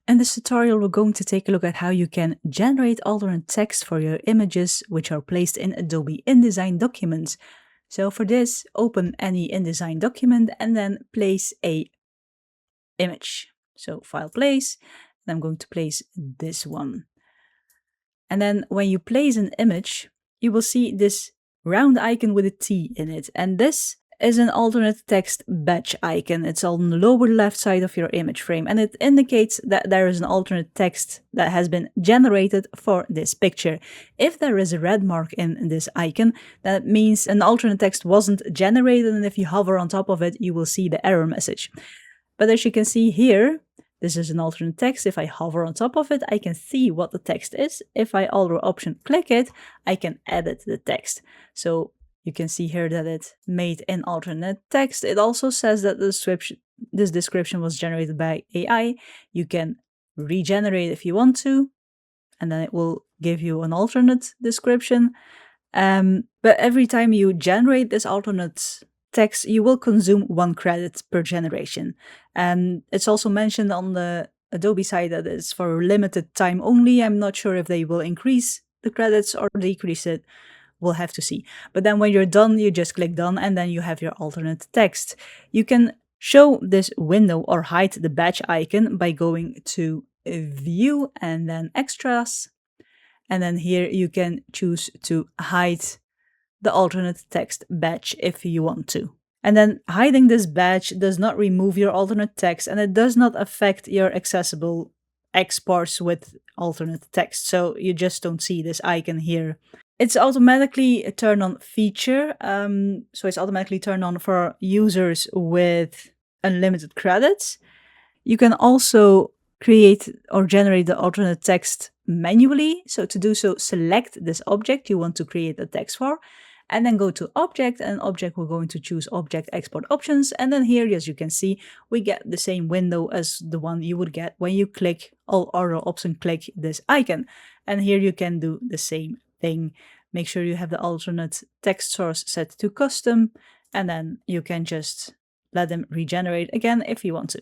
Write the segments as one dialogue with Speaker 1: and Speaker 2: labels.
Speaker 1: In this tutorial, we're going to take a look at how you can generate alternate text for your images, which are placed in Adobe InDesign documents. So for this, open any InDesign document and then place a image. So file place, and I'm going to place this one. And then when you place an image, you will see this round icon with a T in it. And this is an alternate text batch icon. It's on the lower left side of your image frame, and it indicates that there is an alternate text that has been generated for this picture. If there is a red mark in this icon, that means an alternate text wasn't generated, and if you hover on top of it, you will see the error message. But as you can see here, this is an alternate text. If I hover on top of it, I can see what the text is. If I Alt Option click it, I can edit the text. So you can see here that it's made in alternate text. It also says that this description was generated by AI. You can regenerate if you want to, and then it will give you an alternate description. But every time you generate this alternate text, you will consume 1 credit per generation. And it's also mentioned on the Adobe side that it's for a limited time only. I'm not sure if they will increase the credits or decrease it. We'll have to see. But then when you're done, you just click done and then you have your alternate text. You can show this window or hide the batch icon by going to View and then Extras. And then here you can choose to hide the alternate text batch if you want to. And then hiding this batch does not remove your alternate text, and it does not affect your accessible exports with alternate text. So you just don't see this icon here. It's automatically a turn on feature. So it's automatically turned on for users with unlimited credits. You can also create or generate the alternate text manually. So to do so, select this object you want to create a text for, and then go to Object, and Object, we're going to choose Object Export Options. And then here, as you can see, we get the same window as the one you would get when you click Alt Option click this icon. And here you can do the same thing. Make sure you have the alternate text source set to custom, and then you can just let them regenerate again if you want to,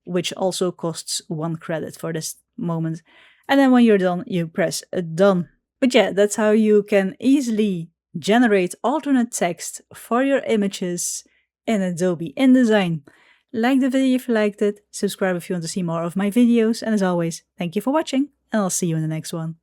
Speaker 1: which also costs 1 credit for this moment. And then when you're done, you press done. But yeah, that's how you can easily generate alternate text for your images in Adobe InDesign. Like the video if you liked it, subscribe if you want to see more of my videos, and as always, thank you for watching, and I'll see you in the next one.